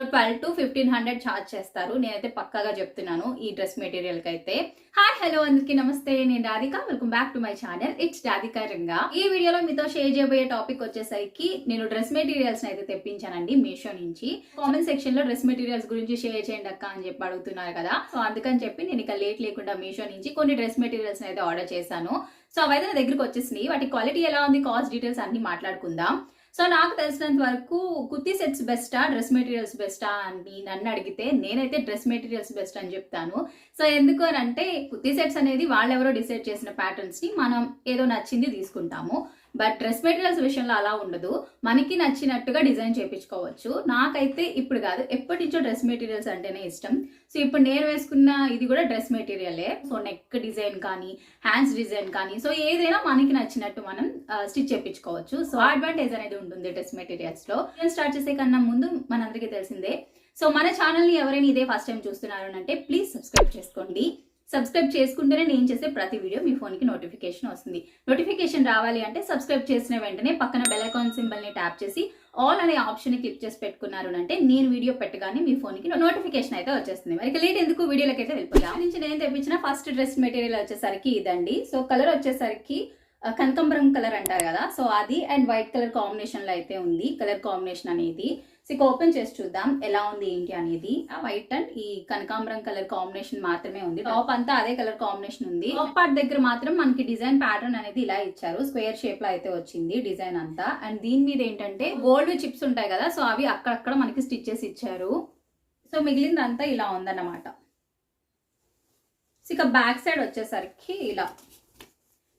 1200 to 1500 charge చేస్తారు. నేనైతే పక్కాగా చెప్తున్నాను ఈ డ్రెస్ మెటీరియల్ కి అయితే. హాయ్ హలో అందరికీ నమస్తే, నేను Radhika. Welcome back to my channel, it's Radhika Ranga. ఈ వీడియోలో మీతో షేర్ చేయబోయే టాపిక్ వచ్చేసరికి నేను డ్రెస్ మెటీరియల్స్ అయితే తెప్పించానండి మీషో నుంచి. కామెంట్ సెక్షన్ లో డ్రెస్ మెటీరియల్స్ గురించి షేర్ చేయండి అక్క అని చెప్పి అడుగుతున్నారు కదా, సో అందుకని చెప్పి నేను ఇక లేట్ లేకుండా మీషో నుంచి కొన్ని డ్రెస్ మెటీరియల్స్ అయితే ఆర్డర్ చేశాను. సో అవైతే నా దగ్గరికి వచ్చేసినాయి. వాటి క్వాలిటీ ఎలా ఉంది, కాస్ట్ డీటెయిల్స్ అన్ని మాట్లాడుకుందాం. సో నాకు తెలిసినంత వరకు కుర్తీ సెట్స్ బెస్టా, డ్రెస్ మెటీరియల్స్ బెస్టా అని నన్ను అడిగితే నేనైతే డ్రెస్ మెటీరియల్స్ బెస్ట్ అని చెప్తాను. సో ఎందుకు అని అంటే కుర్తీ సెట్స్ అనేది వాళ్ళెవరో డిసైడ్ చేసిన ప్యాటర్న్స్ ని మనం ఏదో నచ్చింది తీసుకుంటాము. బట్ డ్రెస్ మెటీరియల్స్ విషయంలో అలా ఉండదు, మనకి నచ్చినట్టుగా డిజైన్ చేయించుకోవచ్చు. నాకైతే ఇప్పుడు కాదు, ఎప్పటి నుంచో డ్రెస్ మెటీరియల్స్ అంటేనే ఇష్టం. సో ఇప్పుడు నేను వేసుకున్న ఇది కూడా డ్రెస్ మెటీరియలే. సో నెక్ డిజైన్ కానీ, హ్యాండ్స్ డిజైన్ కానీ, సో ఏదైనా మనకి నచ్చినట్టు మనం స్టిచ్ చేయించుకోవచ్చు. సో అడ్వాంటేజ్ అనేది ఉంటుంది డ్రెస్ మెటీరియల్స్ లో. స్టార్ట్ చేసే కన్నా ముందు మనందరికీ తెలిసిందే, సో మన ఛానల్ ని ఎవరైనా ఇదే ఫస్ట్ టైం చూస్తున్నారు అంటే ప్లీజ్ సబ్స్క్రైబ్ చేసుకోండి. సబ్స్క్రైబ్ చేసుకుంటేనే నేను చేసే ప్రతి వీడియో మీ ఫోన్కి నోటిఫికేషన్ వస్తుంది. నోటిఫికేషన్ రావాలి అంటే సబ్స్క్రైబ్ చేసిన వెంటనే పక్కన బెల్ ఐకాన్ సింబల్ ని ట్యాప్ చేసి ఆల్ అనే ఆప్షన్ ని క్లిక్ చేసి పెట్టుకున్నారు అంటే నేను వీడియో పెట్టగానే మీ ఫోన్కి నోటిఫికేషన్ అయితే వచ్చేస్తుంది. మరి లేట్ ఎందుకు వీడియోలోకి అయితే వెళ్ళిపోయాం. నుంచి నేను తెప్పించిన ఫస్ట్ డ్రెస్ మెటీరియల్ వచ్చేసరికి ఇదండి. సో కలర్ వచ్చేసరికి కనకాంబరం కలర్ అంటారు కదా, సో అది అండ్ వైట్ కలర్ కాంబినేషన్ లో అయితే ఉంది కలర్ కాంబినేషన్ అనేది. సో ఇక ఓపెన్ చేసి చూద్దాం ఎలా ఉంది ఏంటి అనేది. ఆ వైట్ అండ్ ఈ కనకాంబరం కలర్ కాంబినేషన్ మాత్రమే ఉంది. టాప్ అంతా అదే కలర్ కాంబినేషన్ ఉంది. టాప్ పార్ట్ దగ్గర మాత్రం మనకి డిజైన్ ప్యాటర్న్ అనేది ఇలా ఇచ్చారు, స్క్వేర్ షేప్ లో అయితే వచ్చింది డిజైన్ అంతా. అండ్ దీని మీద ఏంటంటే గోల్డ్ చిప్స్ ఉంటాయి కదా, సో అవి అక్కడక్కడ మనకి స్టిచ్ చేసి ఇచ్చారు. సో మిగిలిందంతా ఇలా ఉందన్నమాట. సో ఇక బ్యాక్ సైడ్ వచ్చేసరికి ఇలా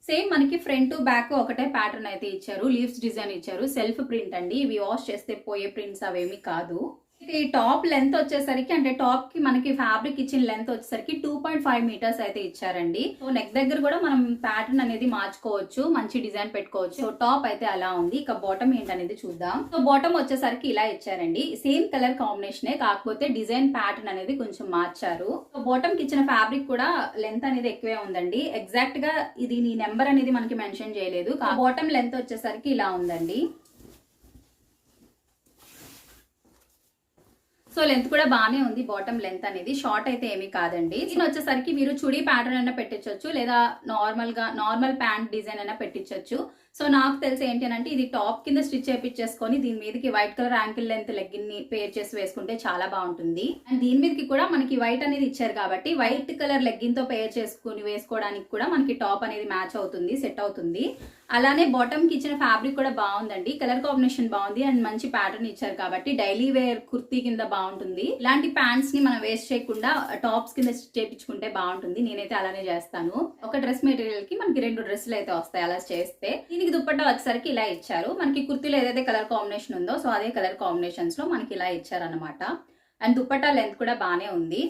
సేమ్ మనకి ఫ్రంట్ టు బ్యాక్ ఒకటే ప్యాటర్న్ అయితే ఇచ్చారు. లీవ్స్ డిజైన్ ఇచ్చారు, సెల్ఫ్ ప్రింట్ అండి. ఇవి వాష్ చేస్తే పోయే ప్రింట్స్ అవేమి కాదు. ఈ టాప్ లెంత్ వచ్చేసరికి అంటే టాప్ కి మనకి ఫ్యాబ్రిక్ ఇచ్చిన లెంత్ వచ్చేసరికి 2.5 మీటర్స్ అయితే ఇచ్చారండి. సో నెక్ దగ్గర కూడా మనం ప్యాటర్న్ అనేది మార్చుకోవచ్చు, మంచి డిజైన్ పెట్టుకోవచ్చు. సో టాప్ అయితే అలా ఉంది. ఇక బాటమ్ ఏంటనేది చూద్దాం. సో బాటమ్ వచ్చేసరికి ఇలా ఇచ్చారండి, సేమ్ కలర్ కాంబినేషనే, కాకపోతే డిజైన్ ప్యాటర్న్ అనేది కొంచెం మార్చారు. సో బాటమ్ కి ఇచ్చిన ఫ్యాబ్రిక్ కూడా లెంత్ అనేది ఎక్కువే ఉందండి. ఎగ్జాక్ట్ గా ఇది నీ నెంబర్ అనేది మనకి మెన్షన్ చేయలేదు. బాటమ్ లెంత్ వచ్చేసరికి ఇలా ఉందండి. సో లెంత్ కూడా బాగానే ఉంది. బాటమ్ లెంత్ అనేది షార్ట్ అయితే ఏమీ కాదండి. దీని వచ్చేసరికి మీరు చుడీ ప్యాటర్న్ అయినా పెట్టించవచ్చు, లేదా నార్మల్ ప్యాంట్ డిజైన్ అయినా పెట్టించవచ్చు. సో నాకు తెలిసి ఏంటి అంటే ఇది టాప్ కింద స్టిచ్ చేయించేసుకొని దీని మీదకి white colour ankle length legging ని పేర్ చేసి వేసుకుంటే చాలా బాగుంటుంది. అండ్ దీని మీదకి కూడా మనకి వైట్ అనేది ఇచ్చారు కాబట్టి వైట్ కలర్ లెగ్గిన్ తో పేర్ చేసుకుని వేసుకోవడానికి కూడా మనకి టాప్ అనేది మ్యాచ్ అవుతుంది, సెట్ అవుతుంది. అలానే బాటమ్ కి ఇచ్చిన ఫ్యాబ్రిక్ కూడా బాగుందండి, కలర్ కాంబినేషన్ బాగుంది అండ్ మంచి ప్యాటర్న్ ఇచ్చారు కాబట్టి డైలీ వేర్ కుర్తీ కింద బాగుంటుంది. ఇలాంటి ప్యాంట్స్ ని మనం వేస్ట్ చేయకుండా టాప్స్ కింద స్టిచ్ చేయించుకుంటే బాగుంటుంది. నేనైతే అలానే చేస్తాను. ఒక డ్రెస్ మెటీరియల్ కి మనకి 2 డ్రెస్సులు అయితే వస్తాయి అలా చేస్తే. దీనికి దుపట్టా వచ్చేసరికి ఇలా ఇచ్చారు. మనకి కుర్తీలో ఏదైతే కలర్ కాంబినేషన్ ఉందో సో అదే కలర్ కాంబినేషన్స్ లో మనకి ఇలా ఇచ్చారు అనమాట. అండ్ దుపట్టా లెంత్ కూడా బాగానే ఉంది.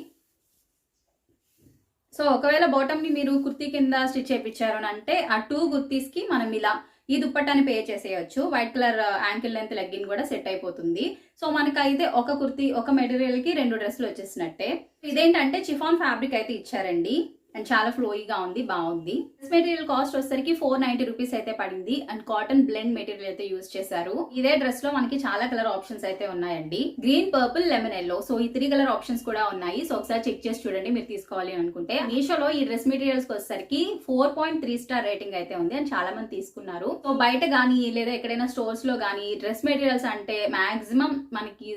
సో ఒకవేళ బాటమ్ ని మీరు కుర్తీ కింద స్టిచ్ చేయించారు అని అంటే ఆ 2 కుర్తీస్ కి మనం ఇలా ఈ దుప్పట్టాని పే చేసేయచ్చు. White colour ankle length legging కూడా సెట్ అయిపోతుంది. సో మనకైతే ఒక కుర్తీ ఒక మెటీరియల్ కి 2 డ్రెస్సులు వచ్చేసినట్టే. ఇదేంటంటే చిఫాన్ ఫ్యాబ్రిక్ అయితే ఇచ్చారండి అండ్ చాలా ఫ్లోయిగా ఉంది, బాగుంది. డ్రెస్ మెటీరియల్ కాస్ట్ వచ్చేసరికి 490 రూపీస్ అయితే పడింది. అండ్ కాటన్ బ్లెండ్ మెటీరియల్ అయితే యూజ్ చేశారు. ఇదే డ్రెస్ లో మనకి చాలా కలర్ ఆప్షన్స్ అయితే ఉన్నాయండి, green, purple, lemon yellow. So ఈ 3 కలర్ ఆప్షన్స్ కూడా ఉన్నాయి. సో ఒకసారి చెక్ చేసి చూడండి మీరు తీసుకోవాలి అనుకుంటే. మీషోలో ఈ డ్రెస్ మెటీరియల్స్ వచ్చేసరికి 4.3 స్టార్ రేటింగ్ అయితే ఉంది అండ్ చాలా మంది తీసుకున్నారు. సో బయట గానీ లేదా ఎక్కడైనా స్టోర్స్ లో గానీ డ్రెస్ మెటీరియల్స్ అంటే మాక్సిమం మనకి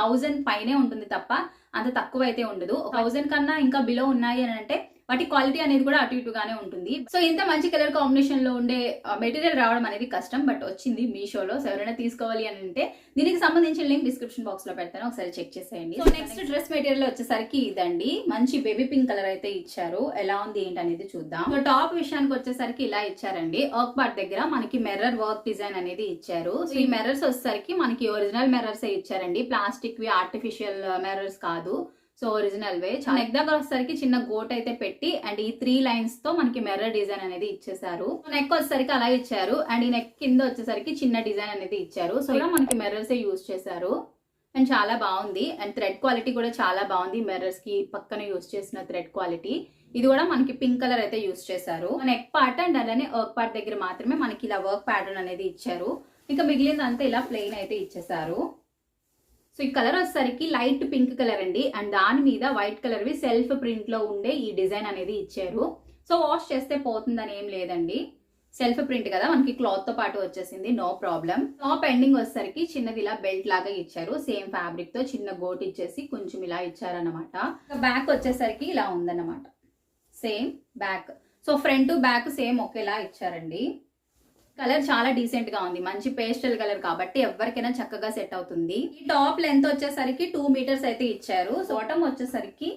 1000 పైనే ఉంటుంది తప్ప అంత తక్కువ అయితే ఉండదు. 1000 కన్నా ఇంకా బిలో ఉన్నాయి అని అంటే వాటి క్వాలిటీ అనేది కూడా అటు ఇటుగానే ఉంటుంది. సో ఇంత మంచి కలర్ కాంబినేషన్ లో ఉండే మెటీరియల్ రావడం అనేది కష్టం, బట్ వచ్చింది మీషోలో. సో ఎవరైనా తీసుకోవాలి అని అంటే దీనికి సంబంధించిన లింక్ డిస్క్రిప్షన్ బాక్స్ లో పెడతాను, ఒకసారి చెక్ చేసేయండి. సో నెక్స్ట్ డ్రెస్ మెటీరియల్ వచ్చేసరికి ఇదండి, మంచి బేబీ పింక్ కలర్ అయితే ఇచ్చారు. ఎలా ఉంది ఏంటి అనేది చూద్దాం. సో టాప్ విషయానికి వచ్చేసరికి ఇలా ఇచ్చారండి. వర్క్ పార్ట్ దగ్గర మనకి మిర్రర్ వర్క్ డిజైన్ అనేది ఇచ్చారు. సో ఈ మిర్రర్స్ వచ్చేసరికి మనకి ఒరిజినల్ మిర్రర్స్ ఇచ్చారండి, ప్లాస్టిక్ వి ఆర్టిఫిషియల్ మిర్రర్స్ కాదు. సో ఒరిజినల్ వే. నెక్ దగ్గర వచ్చేసరికి చిన్న గోట్ అయితే పెట్టి అండ్ ఈ 3 లైన్స్ తో మనకి మిర్రర్ డిజైన్ అనేది ఇచ్చేసారు. నెక్ వచ్చేసరికి అలా ఇచ్చారు అండ్ ఈ నెక్ కింద వచ్చేసరికి చిన్న డిజైన్ అనేది ఇచ్చారు. సో ఇలా మనకి మిర్రర్స్ యూజ్ చేశారు అండ్ చాలా బాగుంది. అండ్ థ్రెడ్ క్వాలిటీ కూడా చాలా బాగుంది. మిర్రర్స్ కి పక్కన యూజ్ చేసిన థ్రెడ్ క్వాలిటీ ఇది కూడా మనకి పింక్ కలర్ అయితే యూజ్ చేశారు. నెక్ పార్ట్ అండ్ అలానే వర్క్ పార్ట్ దగ్గర మాత్రమే మనకి ఇలా వర్క్ ప్యాటర్న్ అనేది ఇచ్చారు. ఇంకా మిగిలిందంతా ఇలా ప్లెయిన్ అయితే ఇచ్చేసారు. సో ఈ కలర్ వచ్చేసరికి లైట్ పింక్ కలర్ అండి, అండ్ దాని మీద వైట్ కలర్వి సెల్ఫ్ ప్రింట్ లో ఉండే ఈ డిజైన్ అనేది ఇచ్చారు. సో వాష్ చేస్తే పోతుందని ఏం లేదండి, సెల్ఫ్ ప్రింట్ కదా మనకి క్లాత్ తో పాటు వచ్చేసింది, నో ప్రాబ్లం. టాప్ ఎండింగ్ వచ్చేసరికి చిన్నది ఇలా బెల్ట్ లాగా ఇచ్చారు, సేమ్ ఫ్యాబ్రిక్ తో చిన్న గోట్ ఇచ్చేసి కొంచెం ఇలా ఇచ్చారనమాట. బ్యాక్ వచ్చేసరికి ఇలా ఉందన్నమాట, same back. So front back same ఒకేలా ఇచ్చారండి. కలర్ చాలా డీసెంట్ గా ఉంది, మంచి పేస్టల్ కలర్ కాబట్టి ఎవరికైనా చక్కగా సెట్ అవుతుంది. ఈ టాప్ లెంత్ వచ్చేసరికి 2 మీటర్స్ అయితే ఇచ్చారు. సో బాటమ్ వచ్చేసరికి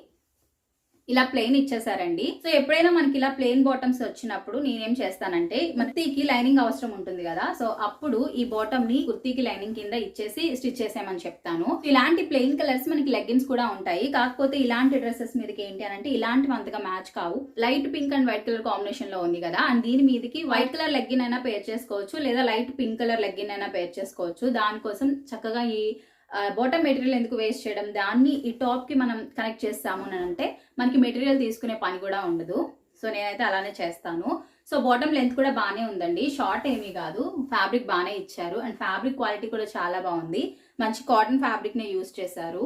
ఇలా ప్లెయిన్ ఇచ్చేసారండి. సో ఎప్పుడైనా మనకి ఇలా ప్లెయిన్ బాటమ్స్ వచ్చినప్పుడు నేనేం చేస్తానంటే, కుర్తీకి లైనింగ్ అవసరం ఉంటుంది కదా, సో అప్పుడు ఈ బాటమ్ ని కుర్తీకి లైనింగ్ కింద ఇచ్చేసి స్టిచ్ చేసేయమని చెప్తాను. ఇలాంటి ప్లెయిన్ కలర్స్ మనకి లెగ్గిన్స్ కూడా ఉంటాయి, కాకపోతే ఇలాంటి డ్రెస్సెస్ మీదకి ఏంటి అని అంటే ఇలాంటివి అంతగా మ్యాచ్ కావు. Light pink and white colour combination లో ఉంది కదా, అండ్ దీని మీదకి వైట్ కలర్ లెగ్గిన్ అయినా పేర్ చేసుకోవచ్చు, లేదా లైట్ పింక్ కలర్ లెగ్గిన్ అయినా పేర్ చేసుకోవచ్చు. దానికోసం చక్కగా ఈ బాటమ్ మెటీరియల్ ఎందుకు వేస్ట్ చేయడం, దాన్ని ఈ టాప్ కి మనం కనెక్ట్ చేస్తాము అని అంటే మనకి మెటీరియల్ తీసుకునే పని కూడా ఉండదు. సో నేనైతే అలానే చేస్తాను. సో బాటమ్ లెంత్ కూడా బాగానే ఉందండి, షార్ట్ ఏమీ కాదు, ఫ్యాబ్రిక్ బాగానే ఇచ్చారు, అండ్ ఫ్యాబ్రిక్ క్వాలిటీ కూడా చాలా బాగుంది, మంచి కాటన్ ఫ్యాబ్రిక్ నే యూజ్ చేశారు.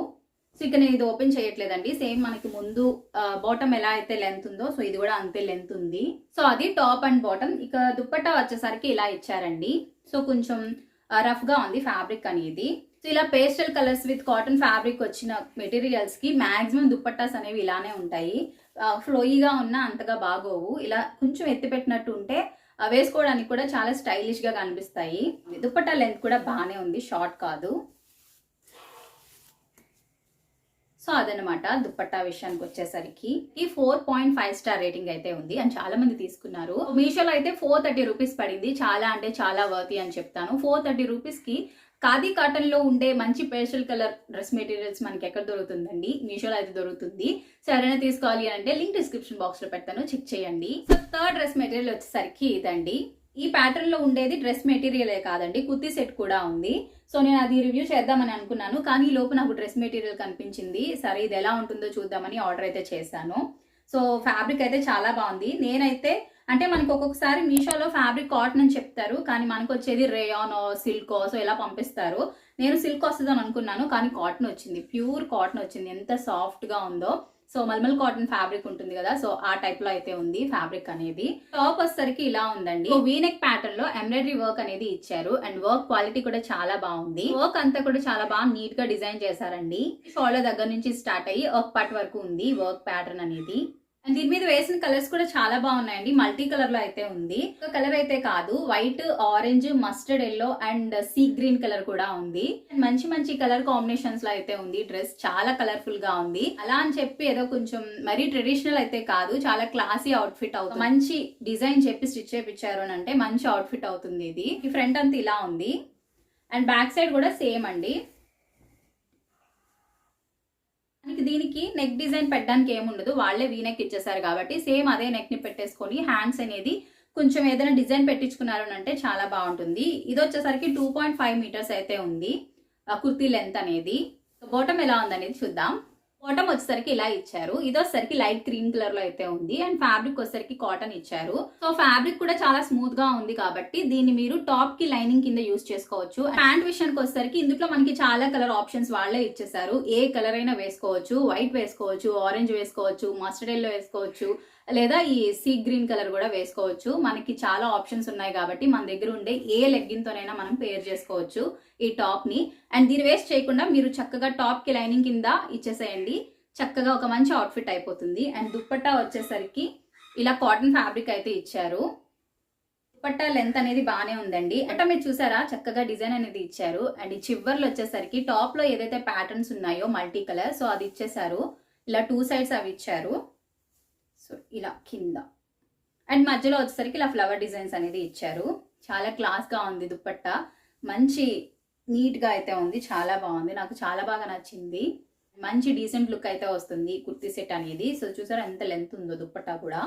సో ఇక నేను ఇది ఓపెన్ చేయట్లేదండి, సేమ్ మనకి ముందు బాటమ్ ఎలా అయితే లెంత్ ఉందో సో ఇది కూడా అంతే లెంత్ ఉంది. సో అది టాప్ అండ్ బాటమ్. ఇక దుప్పట్టా వచ్చేసరికి ఇలా ఇచ్చారండి. సో కొంచెం రఫ్ గా ఉంది ఫ్యాబ్రిక్ అనేది. సో ఇలా pastel colours with cotton fabric వచ్చిన మెటీరియల్స్ కి మాక్సిమం దుప్పట్టాస్ అనేవి ఇలానే ఉంటాయి, ఫ్లోయిగా ఉన్నా అంతగా బాగోవు. ఇలా కొంచెం ఎత్తి పెట్టినట్టు ఉంటే వేసుకోవడానికి కూడా చాలా స్టైలిష్ గా కనిపిస్తాయి. దుప్పట్టా లెంత్ కూడా బాగానే ఉంది, షార్ట్ కాదు. సో అదనమాట దుప్పట్టా విషయానికి వచ్చేసరికి ఈ 4.5 స్టార్ రేటింగ్ అయితే ఉంది, అండ్ చాలా మంది తీసుకున్నారు. మీషోలో అయితే 430 రూపీస్ పడింది, చాలా అంటే చాలా వర్తి అని చెప్తాను. 430 రూపీస్ కి ఖాదీ కాటన్ లో ఉండే మంచి పేస్టల్ కలర్ డ్రెస్ మెటీరియల్స్ మనకి ఎక్కడ దొరుకుతుందండి, మీషోలో అయితే దొరుకుతుంది. సో ఎవరైనా తీసుకోవాలి అంటే లింక్ డిస్క్రిప్షన్ బాక్స్ లో పెడతాను, చెక్ చేయండి. సో థర్డ్ డ్రెస్ మెటీరియల్ వచ్చేసరికి ఇదండి. ఈ ప్యాటర్న్ లో ఉండేది డ్రెస్ మెటీరియలే కాదండి, కుర్తీ సెట్ కూడా ఉంది. సో నేను అది రివ్యూ చేద్దామని అనుకున్నాను, కానీ ఈ లోపు నాకు డ్రెస్ మెటీరియల్ కనిపించింది, సరే ఇది ఎలా ఉంటుందో చూద్దామని ఆర్డర్ అయితే చేశాను. సో ఫ్యాబ్రిక్ అయితే చాలా బాగుంది. నేనైతే అంటే మనకు ఒక్కొక్కసారి మీషోలో ఫ్యాబ్రిక్ కాటన్ అని చెప్తారు, కానీ మనకు వచ్చేది రేయాన్ సిల్కో సో ఇలా పంపిస్తారు. నేను సిల్క్ వస్తుంది అని అనుకున్నాను, కానీ కాటన్ వచ్చింది, ప్యూర్ కాటన్ వచ్చింది, ఎంత సాఫ్ట్ గా ఉందో. సో మల్మల్ కాటన్ ఫ్యాబ్రిక్ ఉంటుంది కదా, సో ఆ టైప్ లో అయితే ఉంది ఫ్యాబ్రిక్ అనేది. టాప్ వచ్చేసరికి ఇలా ఉందండి, వీనెక్ ప్యాటర్న్ లో ఎంబ్రాయిడరీ వర్క్ అనేది ఇచ్చారు, అండ్ వర్క్ క్వాలిటీ కూడా చాలా బాగుంది. వర్క్ అంతా కూడా చాలా బాగా నీట్ గా డిజైన్ చేశారండి. షోల్డర్ దగ్గర నుంచి స్టార్ట్ అయ్యి ఒక పార్ట్ వరకు ఉంది వర్క్ ప్యాటర్న్ అనేది. అండ్ దీని మీద వేసిన కలర్స్ కూడా చాలా బాగున్నాయండి, మల్టీ కలర్ లో అయితే ఉంది. ఒక కలర్ అయితే కాదు, white, orange, mustard yellow and sea green colour కూడా ఉంది. మంచి మంచి కలర్ కాంబినేషన్స్ లో అయితే ఉంది. డ్రెస్ చాలా కలర్ఫుల్ గా ఉంది. అలా అని చెప్పి ఏదో కొంచెం మరీ ట్రెడిషనల్ అయితే కాదు, చాలా క్లాసీ అవుట్ఫిట్ అవుతుంది. మంచి డిజైన్ చెప్పి స్టిచ్ చేయించారు అని అంటే మంచి అవుట్ఫిట్ అవుతుంది ఇది. ఈ ఫ్రంట్ అంతా ఇలా ఉంది, అండ్ బ్యాక్ సైడ్ కూడా సేమ్ అండి. దీనికి నెక్ డిజైన్ పెట్టడానికి ఏముండదు, వాళ్ళే వీనెక్ ఇచ్చేసారు కాబట్టి సేమ్ అదే నెక్ ని పెట్టేసుకొని హ్యాండ్స్ అనేది కొంచెం ఏదైనా డిజైన్ పెట్టించుకున్నారు అంటే చాలా బాగుంటుంది. ఇది వచ్చేసరికి 2.5 మీటర్స్ అయితే ఉంది కుర్తీ లెంత్ అనేది. బాటమ్ ఎలా ఉందనేది చూద్దాం. బాటమ్ వచ్చేసరికి ఇలా ఇచ్చారు, ఇది వచ్చేసరికి లైట్ క్రీమ్ కలర్ లో అయితే ఉంది, అండ్ ఫ్యాబ్రిక్ వచ్చేసరికి కాటన్ ఇచ్చారు. సో ఫ్యాబ్రిక్ కూడా చాలా స్మూత్ గా ఉంది కాబట్టి దీన్ని మీరు టాప్ కి లైనింగ్ కింద యూస్ చేసుకోవచ్చు. ప్యాంట్ విషయానికి వచ్చేసరికి ఇందులో మనకి చాలా కలర్ ఆప్షన్స్ వాళ్ళే ఇచ్చేసారు, ఏ కలర్ అయినా వేసుకోవచ్చు, వైట్ వేసుకోవచ్చు, ఆరెంజ్ వేసుకోవచ్చు, మస్టర్డ్ ఎల్లో వేసుకోవచ్చు, లేదా ఈ సీ గ్రీన్ కలర్ కూడా వేసుకోవచ్చు. మనకి చాలా ఆప్షన్స్ ఉన్నాయి కాబట్టి మన దగ్గర ఉండే ఏ లెగ్గిన్ తోనైనా మనం పేర్ చేసుకోవచ్చు ఈ టాప్ ని. అండ్ దీన్ని వేస్ట్ చేయకుండా మీరు చక్కగా టాప్ కి లైనింగ్ కింద ఇచ్చేసేయండి, చక్కగా ఒక మంచి అవుట్ఫిట్ అయిపోతుంది. అండ్ దుప్పట్టా వచ్చేసరికి ఇలా కాటన్ ఫ్యాబ్రిక్ అయితే ఇచ్చారు. దుప్పట్టా లెంత్ అనేది బాగానే ఉందండి. అంటే మీరు చూసారా చక్కగా డిజైన్ అనేది ఇచ్చారు. అండ్ ఈ చివర్లు వచ్చేసరికి టాప్ లో ఏదైతే ప్యాటర్న్స్ ఉన్నాయో మల్టీ కలర్, సో అది ఇచ్చేసారు. ఇలా 2 సైడ్స్ అవి ఇచ్చారు. సో ఇలా కింద అండ్ మధ్యలో వచ్చేసరికి ఇలా ఫ్లవర్ డిజైన్స్ అనేది ఇచ్చారు. చాలా క్లాస్ గా ఉంది దుప్పట్టా, మంచి నీట్ గా అయితే ఉంది, చాలా బాగుంది, నాకు చాలా బాగా నచ్చింది. మంచి డీసెంట్ లుక్ అయితే వస్తుంది కుర్తీ సెట్ అనేది. సో చూసారా ఎంత లెంత్ ఉందో దుప్పట్టా కూడా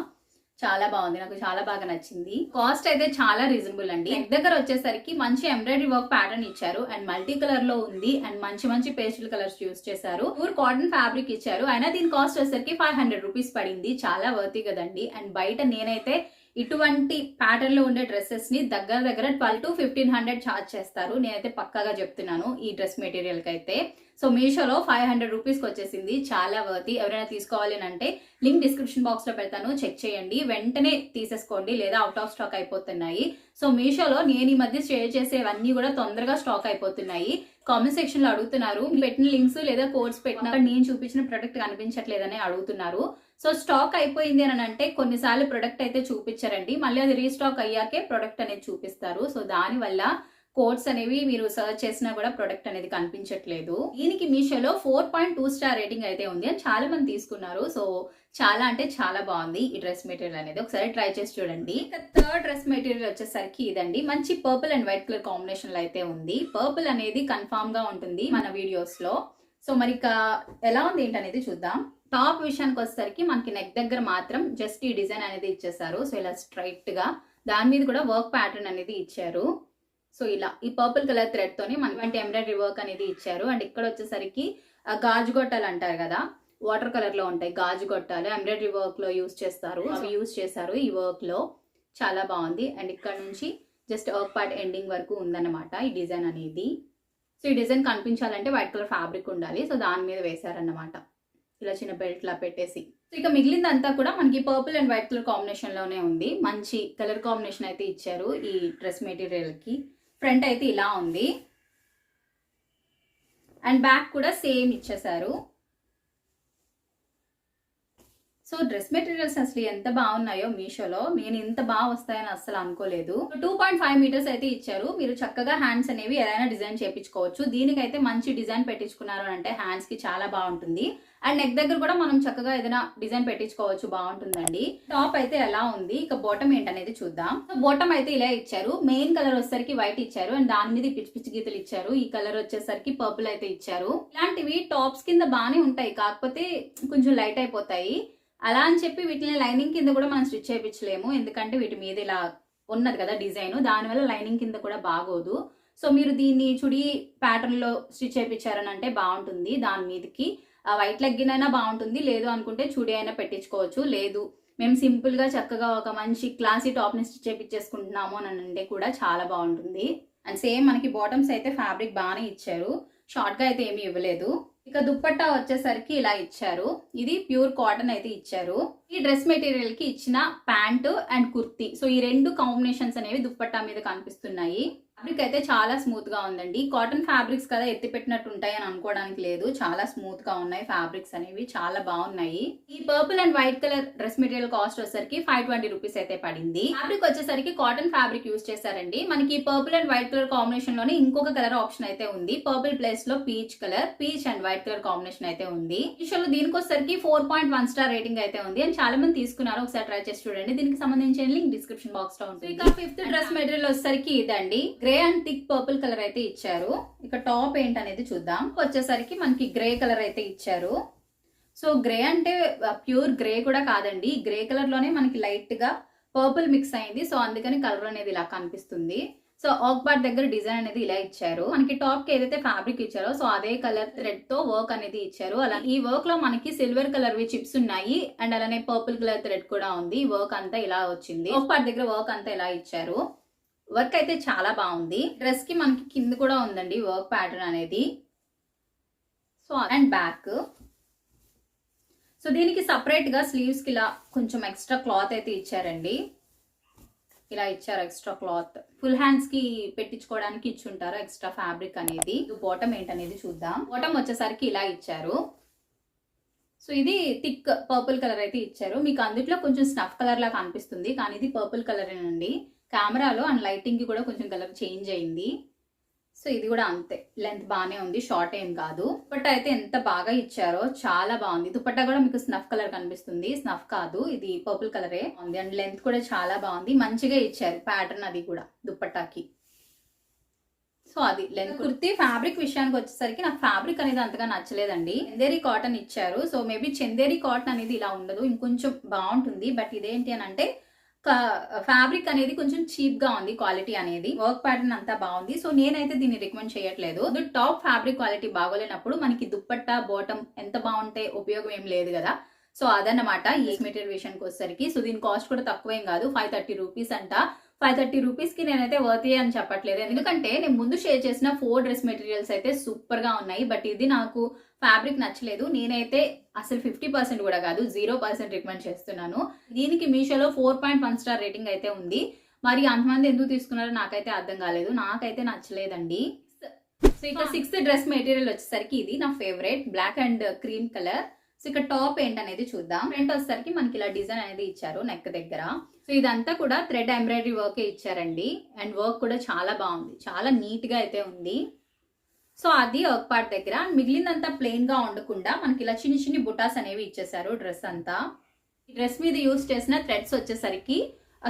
చాలా బాగుంది, నాకు చాలా బాగా నచ్చింది. కాస్ట్ అయితే చాలా రీజనబుల్ అండి. నెక్ దగ్గర వచ్చేసరికి మంచి ఎంబ్రాయిడరీ వర్క్ ప్యాటర్న్ ఇచ్చారు, అండ్ మల్టీ కలర్ లో ఉంది, అండ్ మంచి మంచి పేస్టల్ కలర్స్ యూస్ చేశారు. ప్యూర్ కాటన్ ఫ్యాబ్రిక్ ఇచ్చారు, అయినా దీని కాస్ట్ వచ్చేసరికి 500 రూపీస్ పడింది, చాలా వర్తీ కదండి. అండ్ బయట నేనైతే ఇటువంటి ప్యాటర్న్ లో ఉండే డ్రెస్సెస్ ని దగ్గర 1200 to 1500 ఛార్జ్ చేస్తారు. నేనైతే పక్కాగా చెప్తున్నాను ఈ డ్రెస్ మెటీరియల్ కి అయితే. సో మీషోలో 500 రూపీస్కి వచ్చేసింది. చాలా వర్తి. ఎవరైనా తీసుకోవాలి అంటే లింక్ డిస్క్రిప్షన్ బాక్స్లో పెడతాను, చెక్ చేయండి. వెంటనే తీసేసుకోండి, లేదా అవుట్ ఆఫ్ స్టాక్ అయిపోతున్నాయి. సో మీషోలో నేను ఈ మధ్య షేర్ చేసేవన్నీ కూడా తొందరగా స్టాక్ అయిపోతున్నాయి. కామెంట్ సెక్షన్ లో అడుగుతున్నారు, పెట్టిన లింక్స్ లేదా కోడ్స్ పెట్టిన నేను చూపించిన ప్రొడక్ట్ కనిపించట్లేదని అడుగుతున్నారు. సో స్టాక్ అయిపోయింది అని అంటే కొన్నిసార్లు ప్రొడక్ట్ అయితే చూపించారండి, మళ్ళీ అది రీస్టాక్ అయ్యాకే ప్రొడక్ట్ అనేది చూపిస్తారు. సో దానివల్ల కోడ్స్ అనేవి మీరు సర్చ్ చేసినా కూడా ప్రొడక్ట్ అనేది కనిపించట్లేదు. దీనికి మీషోలో 4.2 స్టార్ రేటింగ్ అయితే ఉంది అని చాలా మంది తీసుకున్నారు. సో చాలా అంటే చాలా బాగుంది ఈ డ్రెస్ మెటీరియల్ అనేది, ఒకసారి ట్రై చేసి చూడండి. థర్డ్ డ్రెస్ మెటీరియల్ వచ్చేసరికి ఇదండి, మంచి purple and white colour combination లో అయితే ఉంది. పర్పుల్ అనేది కన్ఫామ్ గా ఉంటుంది మన వీడియోస్ లో. సో మరి ఎలా ఉంది ఏంటనేది చూద్దాం. టాప్ విషయానికి వచ్చేసరికి మనకి నెక్ దగ్గర మాత్రం జస్ట్ ఈ డిజైన్ అనేది ఇచ్చేసారు. సో ఇలా స్ట్రైట్ గా దాని మీద కూడా వర్క్ ప్యాటర్న్ అనేది ఇచ్చారు. సో ఇలా ఈ పర్పుల్ కలర్ థ్రెడ్ తోని మనకి ఎంబ్రాయిడరీ వర్క్ అనేది ఇచ్చారు. అండ్ ఇక్కడ వచ్చేసరికి గాజు గొట్టాలు అంటారు కదా, వాటర్ కలర్ లో ఉంటాయి గాజు గొట్టాలు, ఎంబ్రాయిడరీ వర్క్ లో యూస్ చేస్తారు. అవి యూస్ చేశారు ఈ వర్క్ లో, చాలా బాగుంది. అండ్ ఇక్కడ నుంచి జస్ట్ వర్క్ పార్ట్ ఎండింగ్ వరకు ఉందన్నమాట ఈ డిజైన్ అనేది. సో ఈ డిజైన్ కనిపించాలంటే వైట్ కలర్ ఫ్యాబ్రిక్ ఉండాలి. సో దాని మీద వేశారన్నమాట ఇలా చిన్న బెల్ట్ లా పెట్టేసి. సో ఇక మిగిలిందంతా కూడా మనకి purple and white colour combination లోనే ఉంది. మంచి కలర్ కాంబినేషన్ అయితే ఇచ్చారు ఈ డ్రెస్ మెటీరియల్ కి. ఫ్రంట్ అయితే ఇలా ఉంది అండ్ బ్యాక్ కూడా సేమ్ ఇచ్చేసారు. సో డ్రెస్ మెటీరియల్స్ అసలు ఎంత బాగున్నాయో మీషోలో, నేను ఇంత బాగా వస్తాయని అసలు అనుకోలేదు. 2.5 మీటర్స్ అయితే ఇచ్చారు. మీరు చక్కగా హ్యాండ్స్ అనేవి ఎలా డిజైన్ చేయించుకోవచ్చు. దీనికైతే మంచి డిజైన్ పెట్టించుకున్నారు అంటే హ్యాండ్స్ కి చాలా బాగుంటుంది. అండ్ నెక్ దగ్గర కూడా మనం చక్కగా ఏదైనా డిజైన్ పెట్టించుకోవచ్చు, బాగుంటుందండి. టాప్ అయితే ఎలా ఉంది, ఇక బాటమ్ ఏంటనేది చూద్దాం. సో బాటమ్ అయితే ఇలా ఇచ్చారు. మెయిన్ కలర్ వచ్చేసరికి వైట్ ఇచ్చారు అండ్ దాని మీద పిచ్చి పిచ్చి గీతలు ఇచ్చారు. ఈ కలర్ వచ్చేసరికి పర్పుల్ అయితే ఇచ్చారు. ఇలాంటివి టాప్స్ కింద బాగానే ఉంటాయి, కాకపోతే కొంచెం లైట్ అయిపోతాయి. అలా అని చెప్పి వీటిని లైనింగ్ కింద కూడా మనం స్టిచ్ చేయించలేము, ఎందుకంటే వీటి మీద ఇలా ఉన్నది కదా డిజైన్, దానివల్ల లైనింగ్ కింద కూడా బాగోదు. సో మీరు దీన్ని చుడి ప్యాటర్న్ లో స్టిచ్ చేయించారని అంటే బాగుంటుంది. దాని మీదకి వైట్ లెగ్గిన్ అయినా బాగుంటుంది, లేదు అనుకుంటే చుడి అయినా పెట్టించుకోవచ్చు. లేదు మేము సింపుల్ గా చక్కగా ఒక మంచి క్లాసీ టాప్ ని స్టిచ్ చేయించేసుకుంటున్నాము అని అంటే కూడా చాలా బాగుంటుంది. అండ్ సేమ్ మనకి బాటమ్స్ అయితే ఫ్యాబ్రిక్ బాగానే ఇచ్చారు, షార్ట్ గా అయితే ఏమీ ఇవ్వలేదు. ఇక దుప్పట్టా వచ్చేసరికి ఇలా ఇచ్చారు. ఇది ప్యూర్ కాటన్ అయితే ఇచ్చారు. ఈ డ్రెస్ మెటీరియల్ కి ఇచ్చిన ప్యాంటు అండ్ కుర్తీ, సో ఈ రెండు కాంబినేషన్స్ అనేవి దుప్పట్టా మీద కనిపిస్తున్నాయి. ఫ్యాబ్రిక్ అయితే చాలా స్మూత్ గా ఉందండి. కాటన్ ఫ్యాబ్రిక్స్ కదా ఎత్తి పెట్టినట్టు ఉంటాయి అని అనుకోవడానికి లేదు, చాలా స్మూత్ గా ఉన్నాయి ఫ్యాబ్రిక్స్ అనేవి, చాలా బాగున్నాయి. ఈ purple and white colour dress material cost వచ్చేసరికి 520 రూపీస్ అయితే పడింది. ఫ్యాబ్రిక్ వచ్చేసరికి కాటన్ ఫ్యాబ్రిక్ యూస్ చేశారండి. మనకి purple and white colour combination లోనే ఇంకొక కలర్ ఆప్షన్ అయితే ఉంది. పర్పుల్ ప్లేస్ లో peach colour, peach and white colour combination అయితే ఉంది. మీషోలో దీనికి వచ్చేసరికి 4.1 స్టార్ రేటింగ్ అయితే ఉంది అండ్ చాలా మంది తీసుకున్నారు, ఒకసారి ట్రై చేసి చూడండి. దీనికి సంబంధించిన లింక్ డిస్క్రిప్షన్ బాక్స్ లో ఉంటుంది. ఇక ఫిఫ్త్ డ్రెస్ మెటీరియల్ వచ్చేసరికి ఇదండి, grey and thick purple colour అయితే ఇచ్చారు. ఇక టాప్ ఏంటనేది చూద్దాం. వచ్చేసరికి మనకి గ్రే కలర్ అయితే ఇచ్చారు. సో గ్రే అంటే ప్యూర్ గ్రే కూడా కాదండి, గ్రే కలర్ లోనే మనకి లైట్ గా పర్పుల్ మిక్స్ అయింది. సో అందుకని కలర్ అనేది ఇలా కనిపిస్తుంది. సో ఆక్ బార్ దగ్గర డిజైన్ అనేది ఇలా ఇచ్చారు. మనకి టాప్ కి ఏదైతే ఫ్యాబ్రిక్ ఇచ్చారో సో అదే కలర్ థ్రెడ్ తో వర్క్ అనేది ఇచ్చారు. అలా ఈ వర్క్ లో మనకి సిల్వర్ కలర్ వి చిప్స్ ఉన్నాయి అండ్ అలానే పర్పుల్ కలర్ థ్రెడ్ కూడా ఉంది. వర్క్ అంతా ఇలా వచ్చింది. ఆక్ బార్ దగ్గర వర్క్ అంతా ఇలా ఇచ్చారు. వర్క్ అయితే చాలా బాగుంది. డ్రెస్ కి మనకి కింద కూడా ఉందండి వర్క్ ప్యాటర్న్ అనేది. సో అండ్ బ్యాక్, సో దీనికి సపరేట్ గా స్లీవ్స్ కి ఇలా కొంచెం ఎక్స్ట్రా క్లాత్ అయితే ఇచ్చారండి. ఇలా ఇచ్చారు ఎక్స్ట్రా క్లాత్, ఫుల్ హ్యాండ్స్ కి పెట్టించుకోవడానికి ఇచ్చుంటారు ఎక్స్ట్రా ఫ్యాబ్రిక్ అనేది. బాటమ్ ఏంటనేది చూద్దాం. బాటమ్ వచ్చేసరికి ఇలా ఇచ్చారు. సో ఇది థిక్ పర్పుల్ కలర్ అయితే ఇచ్చారు. మీకు అందుట్లో కొంచెం స్నఫ్ కలర్ లా కనిపిస్తుంది, కానీ ఇది పర్పుల్ కలర్ ఏనండి. కెమెరాలో అండ్ లైటింగ్ కి కూడా కొంచెం కలర్ చేంజ్ అయింది. సో ఇది కూడా అంతే, లెంత్ బాగానే ఉంది, షార్ట్ ఏం కాదు. దుపట్టా అయితే ఎంత బాగా ఇచ్చారో, చాలా బాగుంది. దుపట్టా కూడా మీకు స్నఫ్ కలర్ కనిపిస్తుంది, స్నఫ్ కాదు, ఇది పర్పుల్ కలరే ఉంది. అండ్ లెంత్ కూడా చాలా బాగుంది, మంచిగా ఇచ్చారు ప్యాటర్న్ అది కూడా దుపట్టాకి. సో అది లెంత్. కుర్తీ ఫ్యాబ్రిక్ విషయానికి వచ్చేసరికి నాకు ఫ్యాబ్రిక్ అనేది అంతగా నచ్చలేదండి. చందేరి కాటన్ ఇచ్చారు. సో మేబీ చందేరి కాటన్ అనేది ఇలా ఉండదు, ఇంకొంచెం బాగుంటుంది. బట్ ఇదేంటి అని అంటే ఫ్యాబ్రిక్ అనేది కొంచెం చీప్ గా ఉంది, క్వాలిటీ అనేది. వర్క్ ప్యాటర్న్ అంతా బాగుంది. సో నేనైతే దీన్ని రికమెండ్ చేయట్లేదు. టాప్ ఫ్యాబ్రిక్ క్వాలిటీ బాగోలేనప్పుడు మనకి దుప్పట్టా బాటమ్ ఎంత బాగుంటే ఉపయోగం ఏం లేదు కదా. సో అదన్నమాట ఈ మెటీరియల్ విషయానికి వచ్చేసరికి. సో దీని కాస్ట్ కూడా తక్కువేం కాదు, 530 రూపీస్ అంట. 530 రూపీస్కి నేనైతే వర్తీ అని చెప్పట్లేదు, ఎందుకంటే నేను ముందు షేర్ చేసిన 4 డ్రెస్ మెటీరియల్స్ అయితే సూపర్గా ఉన్నాయి. బట్ ఇది నాకు ఫ్యాబ్రిక్ నచ్చలేదు. నేనైతే అసలు 50% కూడా కాదు, 0% రికమెండ్ చేస్తున్నాను. దీనికి మీషోలో 4.1 స్టార్ రేటింగ్ అయితే ఉంది. మరి అంతమంది ఎందుకు తీసుకున్నారో నాకైతే అర్థం కాలేదు, నాకైతే నచ్చలేదండి. సో ఇక 6th డ్రెస్ మెటీరియల్ వచ్చేసరికి ఇది నా favourite black and cream colour. So ఇక్కడ టాప్ ఏంటనేది చూద్దాం. ఫ్రంట్ వచ్చేసరికి మనకి ఇలా డిజైన్ అనేది ఇచ్చారు నెక్ దగ్గర. సో ఇదంతా కూడా థ్రెడ్ ఎంబ్రాయిడరీ వర్క్ ఇచ్చారండి. అండ్ వర్క్ కూడా చాలా బాగుంది, చాలా నీట్ గా అయితే ఉంది. సో అది ఒక పార్ట్ దగ్గర. మిగిలిందంతా ప్లెయిన్ గా ఉండకుండా మనకి ఇలా చిన్ని చిన్ని బుటాస్ అనేవి ఇచ్చేసారు డ్రెస్ అంతా. ఈ డ్రెస్ మీద యూజ్ చేసిన థ్రెడ్స్ వచ్చేసరికి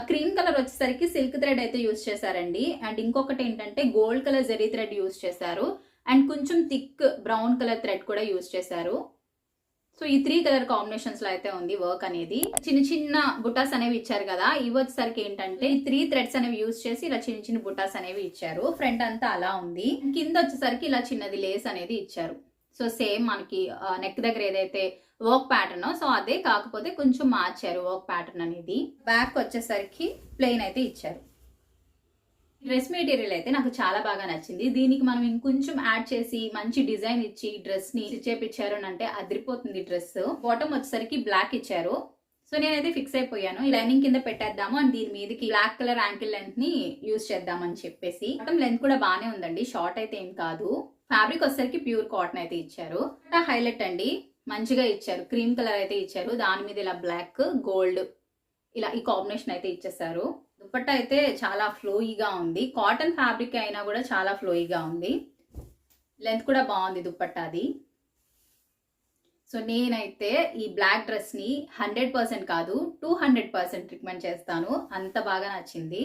క్రీమ్ కలర్ వచ్చేసరికి సిల్క్ థ్రెడ్ అయితే యూజ్ చేశారండి. అండ్ ఇంకొకటి ఏంటంటే gold colour zari thread use చేశారు. అండ్ కొంచెం థిక్ బ్రౌన్ కలర్ థ్రెడ్ కూడా యూజ్ చేశారు. సో ఈ 3 కలర్ కాంబినేషన్స్ లో అయితే ఉంది వర్క్ అనేది. చిన్న చిన్న బుటాస్ అనేవి ఇచ్చారు కదా, ఇవి వచ్చేసరికి ఏంటంటే ఈ 3 థ్రెడ్స్ అనేవి యూజ్ చేసి ఇలా చిన్న చిన్న బుటాస్ అనేవి ఇచ్చారు. ఫ్రంట్ అంతా అలా ఉంది. కింద వచ్చేసరికి ఇలా చిన్నది లేస్ అనేది ఇచ్చారు. సో సేమ్ మనకి నెక్ దగ్గర ఏదైతే వర్క్ ప్యాటర్న్, సో అదే కాకపోతే కొంచెం మార్చారు వర్క్ ప్యాటర్న్ అనేది. బ్యాక్ వచ్చేసరికి ప్లెయిన్ అయితే ఇచ్చారు. డ్రెస్ మెటీరియల్ అయితే నాకు చాలా బాగా నచ్చింది. దీనికి మనం ఇంకొంచెం యాడ్ చేసి మంచి డిజైన్ ఇచ్చి డ్రెస్ ని చేపించారు అంటే అదిరిపోతుంది డ్రెస్. బాటమ్ వచ్చేసరికి బ్లాక్ ఇచ్చారు. సో నేనైతే ఫిక్స్ అయిపోయాను, ఈ లైనింగ్ కింద పెట్టేద్దాము అండ్ దీని మీదకి బ్లాక్ కలర్ యాంకిల్ లెంత్ ని యూజ్ చేద్దామని చెప్పేసి. బాటమ్ లెంత్ కూడా బాగానే ఉందండి, షార్ట్ అయితే ఏం కాదు. ఫ్యాబ్రిక్ వచ్చేసరికి ప్యూర్ కాటన్ అయితే ఇచ్చారు. హైలైట్ అండి, మంచిగా ఇచ్చారు. క్రీమ్ కలర్ అయితే ఇచ్చారు, దాని మీద ఇలా బ్లాక్ గోల్డ్ ఇలా ఈ కాంబినేషన్ అయితే ఇచ్చేసారు. దుపట్టా అయితే చాలా ఫ్లోయిగా ఉంది. కాటన్ ఫ్యాబ్రిక్ అయినా కూడా చాలా ఫ్లోయిగా ఉంది. లెంత్ కూడా బాగుంది దుపట్టాది. సో నేనైతే ఈ బ్లాక్ డ్రెస్ ని 100% కాదు 200% రికమెండ్ చేస్తాను, అంత బాగా నచ్చింది.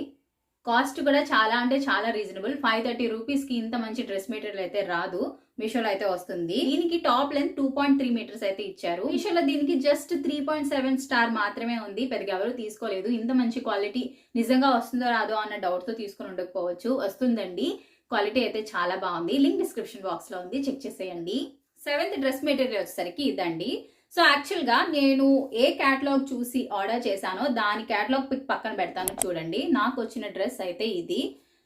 కాస్ట్ కూడా చాలా అంటే చాలా రీజనబుల్. 530 రూపీస్కి ఇంత మంచి డ్రెస్ మెటీరియల్ అయితే రాదు, మీషోలో అయితే వస్తుంది. దీనికి టాప్ లెంత్ 2.3 మీటర్స్ అయితే ఇచ్చారు. మీషోలో దీనికి జస్ట్ 3.7 స్టార్ మాత్రమే ఉంది, పెద్దగా ఎవరు తీసుకోలేదు. ఇంత మంచి క్వాలిటీ నిజంగా వస్తుందో రాదో అన్న డౌట్ తో తీసుకుని ఉండకపోవచ్చు, వస్తుందండి. క్వాలిటీ అయితే చాలా బాగుంది. లింక్ డిస్క్రిప్షన్ బాక్స్ లో ఉంది, చెక్ చేసేయండి. 7th డ్రెస్ మెటీరియల్ వచ్చేసరికి ఇదండి. సో యాక్చువల్గా నేను ఏ క్యాటలాగ్ చూసి ఆర్డర్ చేశానో దాని క్యాటలాగ్ పిక్ పక్కన పెడతాను చూడండి. నాకు వచ్చిన డ్రెస్ అయితే ఇది.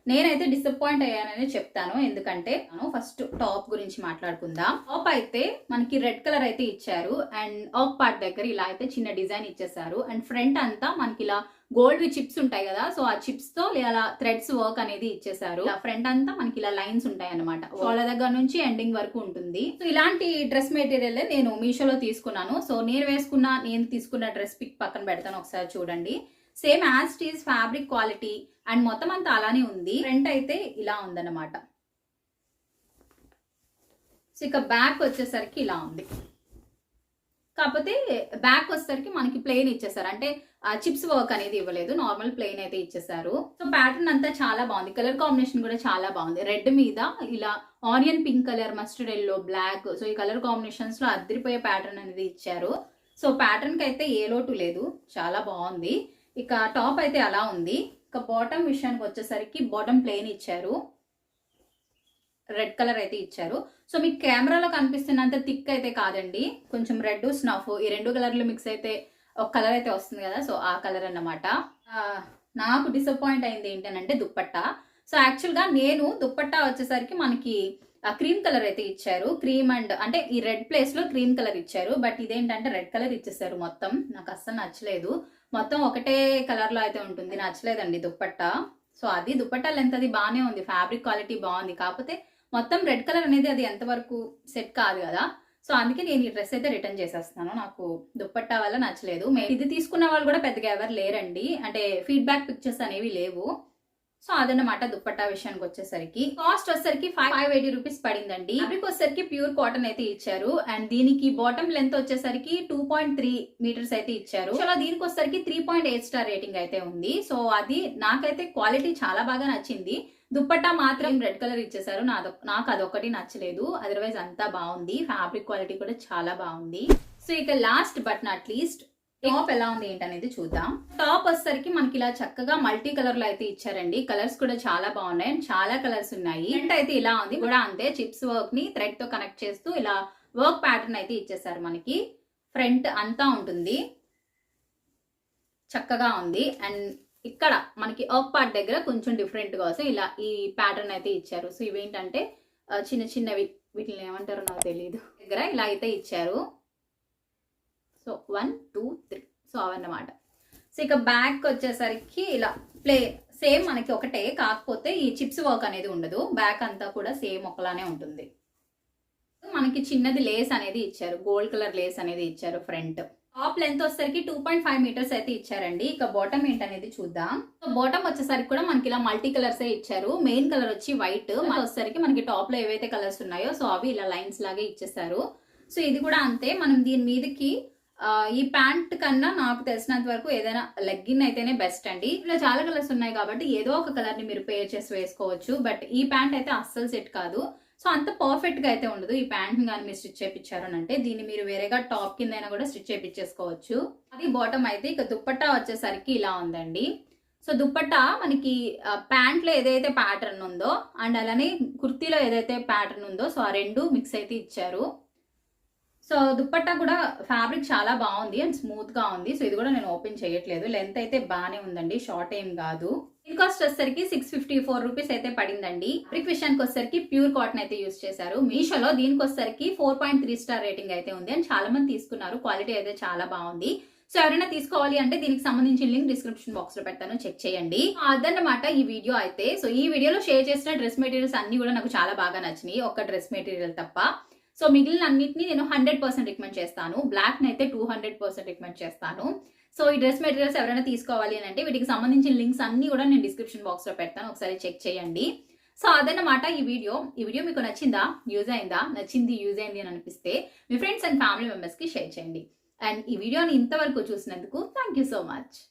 నేనైతే డిసప్పాయింట్ అయ్యానని చెప్తాను, ఎందుకంటే ఫస్ట్ టాప్ గురించి మాట్లాడుకుందాం. టాప్ అయితే మనకి రెడ్ కలర్ అయితే ఇచ్చారు అండ్ ఆఫ్ పార్ట్ దగ్గర ఇలా అయితే చిన్న డిజైన్ ఇచ్చేసారు. అండ్ ఫ్రంట్ అంతా మనకి ఇలా గోల్డ్ చిప్స్ ఉంటాయి కదా, సో ఆ చిప్స్ తో ఇలా థ్రెడ్స్ వర్క్ అనేది ఇచ్చేసారు. ఫ్రంట్ అంతా మనకి ఇలా లైన్స్ ఉంటాయి అనమాట, వాళ్ళ దగ్గర నుంచి ఎండింగ్ వరకు ఉంటుంది. సో ఇలాంటి డ్రెస్ మెటీరియల్ నేను మీషోలో తీసుకున్నాను. సో నేను తీసుకున్న డ్రెస్ పిక్ పక్కన పెడతాను, ఒకసారి చూడండి. Same as it is fabric quality and మొత్తం అంతా అలానే ఉంది. ఫ్రంట్ అయితే ఇలా ఉందన్నమాట. సో ఇక బ్యాక్ వచ్చేసరికి ఇలా ఉంది, కాకపోతే బ్యాక్ వచ్చేసరికి మనకి ప్లెయిన్ ఇచ్చేసారు, అంటే చిప్స్ వర్క్ అనేది ఇవ్వలేదు, నార్మల్ ప్లెయిన్ అయితే ఇచ్చేసారు. సో ప్యాటర్న్ అంతా చాలా బాగుంది, కలర్ కాంబినేషన్ కూడా చాలా బాగుంది. రెడ్ మీద ఇలా onion pink colour, mustard yellow, black, so ఈ కలర్ కాంబినేషన్స్ లో అదిరిపోయే ప్యాటర్న్ అనేది ఇచ్చారు. సో ప్యాటర్న్ కి అయితే ఏ లోటు లేదు, చాలా బాగుంది. ఇక టాప్ అయితే అలా ఉంది. ఇక బాటమ్ విషయానికి వచ్చేసరికి బాటమ్ ప్లెయిన్ ఇచ్చారు, రెడ్ కలర్ అయితే ఇచ్చారు. సో మీకు కెమెరాలో కనిపిస్తున్నంత థిక్ అయితే కాదండి, కొంచెం రెడ్ స్నఫ్ ఈ 2 కలర్లు మిక్స్ అయితే ఒక కలర్ అయితే వస్తుంది కదా, సో ఆ కలర్ అన్నమాట. నాకు డిసప్పాయింట్ అయింది ఏంటంటే దుప్పట్టా. సో యాక్చువల్గా నేను దుప్పట్టా వచ్చేసరికి మనకి క్రీమ్ కలర్ అయితే ఇచ్చారు, క్రీమ్ అండ్ అంటే ఈ రెడ్ ప్లేస్ లో క్రీమ్ కలర్ ఇచ్చారు. బట్ ఇదేంటంటే రెడ్ కలర్ ఇచ్చేసారు మొత్తం, నాకు అస్సలు నచ్చలేదు. మొత్తం ఒకటే కలర్ లో అయితే ఉంటుంది, నచ్చలేదండి దుప్పట్టా. సో అది దుప్పట్టా లెంత్ అది బాగానే ఉంది, ఫ్యాబ్రిక్ క్వాలిటీ బాగుంది, కాకపోతే మొత్తం రెడ్ కలర్ అనేది అది ఎంతవరకు సెట్ కాదు కదా. సో అందుకే నేను ఈ డ్రెస్ అయితే రిటర్న్ చేసేస్తాను, నాకు దుప్పట్టా వల్ల నచ్చలేదు. ఇది తీసుకున్న వాళ్ళు కూడా పెద్దగా ఎవరు లేరండి, అంటే ఫీడ్బ్యాక్ పిక్చర్స్ అనేవి లేవు. సో అదన్నమాట దుప్పట్టా విషయానికి వచ్చేసరికి. కాస్ట్ వచ్చేసరికి 580 రూపీస్ పడిందండి. ఫ్యాబ్రిక్ వచ్చేసరికి ప్యూర్ కాటన్ అయితే ఇచ్చారు అండ్ దీనికి బాటమ్ లెంత్ వచ్చేసరికి 2.3 మీటర్స్ అయితే ఇచ్చారు. సో దీనికి వచ్చేసరికి 3.8 స్టార్ రేటింగ్ అయితే ఉంది. సో అది నాకైతే క్వాలిటీ చాలా బాగా నచ్చింది. దుప్పట్టా మాత్రం రెడ్ కలర్ ఇచ్చేసారు, నాకు అదొకటి నచ్చలేదు, అదర్వైజ్ అంతా బాగుంది. ఫ్యాబ్రిక్ క్వాలిటీ కూడా చాలా బాగుంది. సో ఇక last but not least top ఎలా ఉంది ఏంటనేది చూద్దాం. టాప్ వచ్చేసరికి మనకి ఇలా చక్కగా మల్టీ కలర్ లో అయితే ఇచ్చారండి, కలర్స్ కూడా చాలా బాగున్నాయి అండ్ చాలా కలర్స్ ఉన్నాయి. ఫ్రంట్ అయితే ఇలా ఉంది కూడా అంతే, చిప్స్ వర్క్ ని థ్రెడ్ తో కనెక్ట్ చేస్తూ ఇలా వర్క్ ప్యాటర్న్ అయితే ఇచ్చేసారు. మనకి ఫ్రంట్ అంతా ఉంటుంది, చక్కగా ఉంది. అండ్ ఇక్కడ మనకి వర్క్ పార్ట్ దగ్గర కొంచెం డిఫరెంట్ కోసం ఇలా ఈ ప్యాటర్న్ అయితే ఇచ్చారు. సో ఇవేంటంటే చిన్న చిన్నవి, వీటిని ఏమంటారో నాకు తెలియదు, దగ్గర ఇలా అయితే ఇచ్చారు. సో 1 2 3 సో అవన్నమాట. సో ఇక బ్యాక్ వచ్చేసరికి ఇలా సేమ్ మనకి ఒకటే, కాకపోతే ఈ చిప్స్ వర్క్ అనేది ఉండదు. బ్యాక్ అంతా కూడా సేమ్ ఒకలానే ఉంటుంది. మనకి చిన్నది లేస్ అనేది ఇచ్చారు, గోల్డ్ కలర్ లేస్ అనేది ఇచ్చారు ఫ్రంట్. టాప్ లెంత్ వచ్చేసరికి 2.5 మీటర్స్ అయితే ఇచ్చారండి. ఇక బాటమ్ ఏంటనేది చూద్దాం. బాటమ్ వచ్చేసరికి కూడా మనకి ఇలా మల్టీ కలర్స్ ఇచ్చారు. మెయిన్ కలర్ వచ్చి వైట్, వచ్చేసరికి మనకి టాప్ లో ఏవైతే కలర్స్ ఉన్నాయో సో అవి ఇలా లైన్స్ లాగే ఇచ్చేసారు. సో ఇది కూడా అంతే. మనం దీని మీదకి ఈ ప్యాంట్ కన్నా నాకు తెలిసినంత వరకు ఏదైనా లెగ్గిన్ అయితేనే బెస్ట్ అండి. ఇలా చాలా కలర్స్ ఉన్నాయి కాబట్టి ఏదో ఒక కలర్ ని మీరు పేర్ చేసి వేసుకోవచ్చు. బట్ ఈ ప్యాంట్ అయితే అస్సలు సెట్ కాదు. సో అంత పర్ఫెక్ట్ గా అయితే ఉండదు. ఈ ప్యాంట్ కానీ మీరు స్టిచ్ చేయించారు అని అంటే దీన్ని మీరు వేరేగా టాప్ కింద అయినా కూడా స్టిచ్ చేయించేసుకోవచ్చు. అది బాటమ్ అయితే. ఇక దుప్పట్టా వచ్చేసరికి ఇలా ఉందండి. సో దుప్పట్టా మనకి ప్యాంట్ లో ఏదైతే ప్యాటర్న్ ఉందో అండ్ అలానే కుర్తీలో ఏదైతే ప్యాటర్న్ ఉందో సో ఆ రెండు మిక్స్ అయితే ఇచ్చారు. సో దుప్పట్టా కూడా ఫ్యాబ్రిక్ చాలా బాగుంది అండ్ స్మూత్ గా ఉంది. సో ఇది కూడా నేను ఓపెన్ చేయట్లేదు. లెంత్ అయితే బాగానే ఉందండి, షార్ట్ ఏం కాదు. దీని కాస్ట్ వచ్చేసరికి 654 రూపీస్ అయితే పడిందండి. ఫ్యాబ్రిక్ విషయానికి వచ్చేసరికి ప్యూర్ కాటన్ అయితే యూస్ చేశారు. మీషోలో దీనికి వచ్చేసరికి 4.3 స్టార్ రేటింగ్ అయితే ఉంది అండ్ చాలా మంది తీసుకున్నారు. క్వాలిటీ అయితే చాలా బాగుంది. సో ఎవరైనా తీసుకోవాలి అంటే దీనికి సంబంధించిన లింక్ డిస్క్రిప్షన్ బాక్స్ లో పెడతాను, చెక్ చేయండి. అదన్నమాట ఈ వీడియో అయితే. సో ఈ వీడియోలో షేర్ చేసిన డ్రెస్ మెటీరియల్స్ అన్ని కూడా నాకు చాలా బాగా నచ్చినాయి, ఒక్క డ్రెస్ మెటీరియల్ తప్ప. సో మిగిలిన అన్నింటినీ నేను 100% రికమెండ్ చేస్తాను. బ్లాక్ అయితే 200% రికమెండ్ చేస్తాను. సో ఈ డ్రెస్ మెటీరియల్స్ ఎవరైనా తీసుకోవాలి అని అంటే వీటికి సంబంధించిన లింక్స్ అన్ని కూడా నేను డిస్క్రిప్షన్ బాక్స్ లో పెడతాను, ఒకసారి చెక్ చేయండి. సో అదన్నమాట ఈ వీడియో మీకు నచ్చిందా, యూజ్ అయిందా? నచ్చింది, యూజ్ అయింది అని అనిపిస్తే మీ ఫ్రెండ్స్ అండ్ ఫ్యామిలీ మెంబర్స్ కి షేర్ చేయండి. అండ్ ఈ వీడియోని ఇంతవరకు చూసినందుకు థ్యాంక్ యూ సో మచ్.